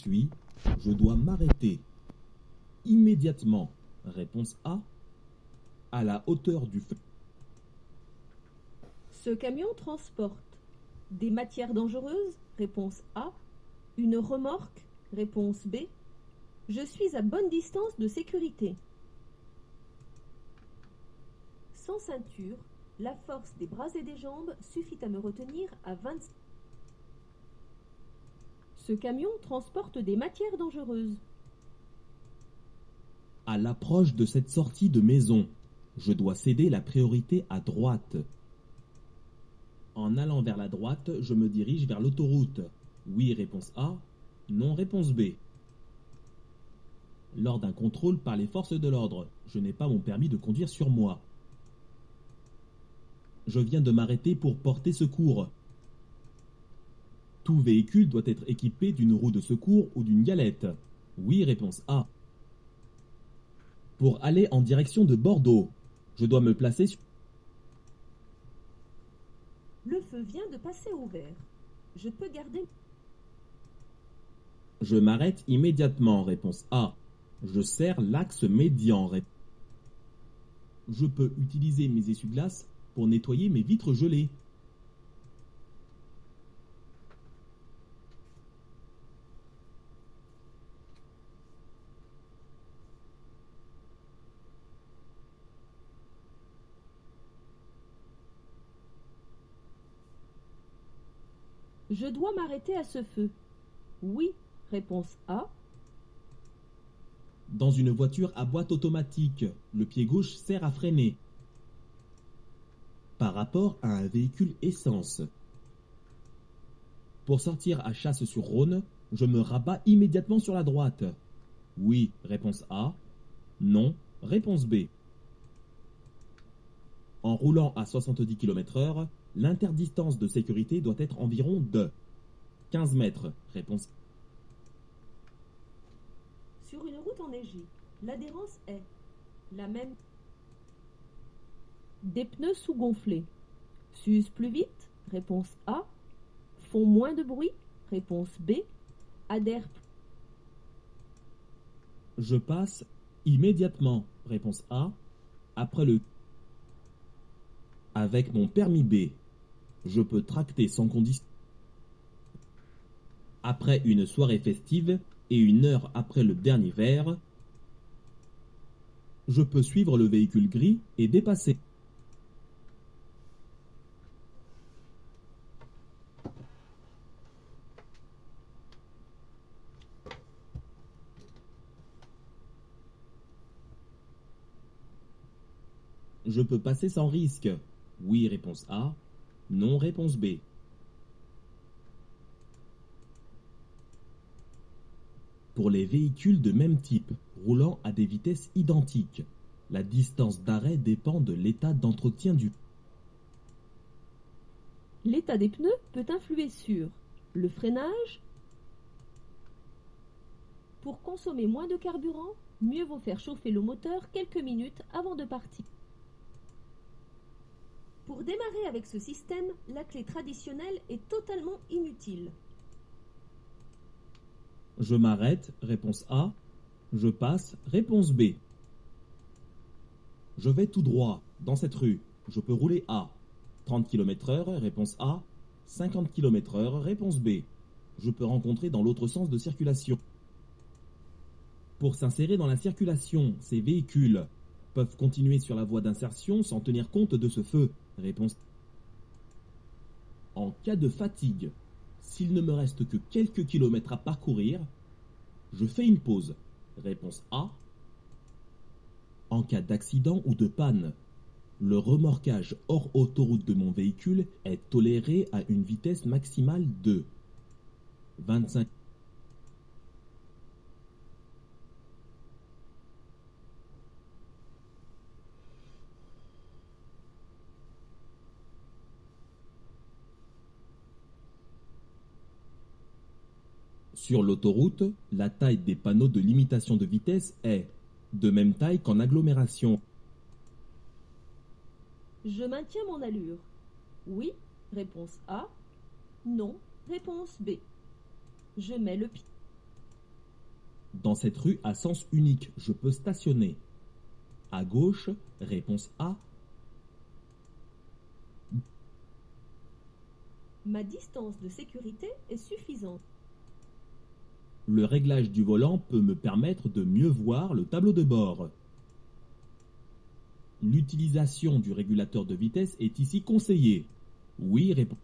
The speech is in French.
suis, je dois m'arrêter. Immédiatement. Réponse A. À la hauteur du feu. Ce camion transporte des matières dangereuses. Réponse A. Une remorque. Réponse B. Je suis à bonne distance de sécurité. Sans ceinture, la force des bras et des jambes suffit à me retenir à 20. Ce camion transporte des matières dangereuses. À l'approche de cette sortie de maison, je dois céder la priorité à droite. En allant vers la droite, je me dirige vers l'autoroute. Oui, réponse A. Non, réponse B. Lors d'un contrôle par les forces de l'ordre, je n'ai pas mon permis de conduire sur moi. Je viens de m'arrêter pour porter secours. Tout véhicule doit être équipé d'une roue de secours ou d'une galette. Oui, réponse A. Pour aller en direction de Bordeaux, je dois me placer sur... Le feu vient de passer au vert. Je peux garder... Je m'arrête immédiatement. Réponse A. Je serre l'axe médian. Je peux utiliser mes essuie-glaces pour nettoyer mes vitres gelées. Je dois m'arrêter à ce feu. Oui, réponse A. Dans une voiture à boîte automatique, le pied gauche sert à freiner. Par rapport à un véhicule essence. Pour sortir à Chasse-sur-Rhône, je me rabats immédiatement sur la droite. Oui, réponse A. Non, réponse B. En roulant à 70 km/h, l'interdistance de sécurité doit être environ de 15 mètres. Réponse. Sur une route enneigée, l'adhérence est la même. Des pneus sous-gonflés. S'usent plus vite. Réponse A. Font moins de bruit. Réponse B. Adhèrent. Je passe immédiatement. Réponse A. Après le... Avec mon permis B, je peux tracter sans condition. Après une soirée festive et une heure après le dernier verre, je peux suivre le véhicule gris et dépasser. Je peux passer sans risque. Oui, réponse A. Non, réponse B. Pour les véhicules de même type, roulant à des vitesses identiques, la distance d'arrêt dépend de l'état d'entretien du... L'état des pneus peut influer sur le freinage. Pour consommer moins de carburant, mieux vaut faire chauffer le moteur quelques minutes avant de partir. Pour démarrer avec ce système, la clé traditionnelle est totalement inutile. Je m'arrête, réponse A. Je passe, réponse B. Je vais tout droit, dans cette rue. Je peux rouler A. 30 km/h, réponse A. 50 km/h, réponse B. Je peux rencontrer dans l'autre sens de circulation. Pour s'insérer dans la circulation, ces véhicules peuvent continuer sur la voie d'insertion sans tenir compte de ce feu. Réponse. En cas de fatigue, s'il ne me reste que quelques kilomètres à parcourir, je fais une pause. Réponse A. En cas d'accident ou de panne, le remorquage hors autoroute de mon véhicule est toléré à une vitesse maximale de 25 km/h. Sur l'autoroute, la taille des panneaux de limitation de vitesse est de même taille qu'en agglomération. Je maintiens mon allure. Oui, réponse A. Non, réponse B. Je mets le pied. Dans cette rue à sens unique, je peux stationner. À gauche, réponse A. Ma distance de sécurité est suffisante. Le réglage du volant peut me permettre de mieux voir le tableau de bord. L'utilisation du régulateur de vitesse est ici conseillée. Oui, réponse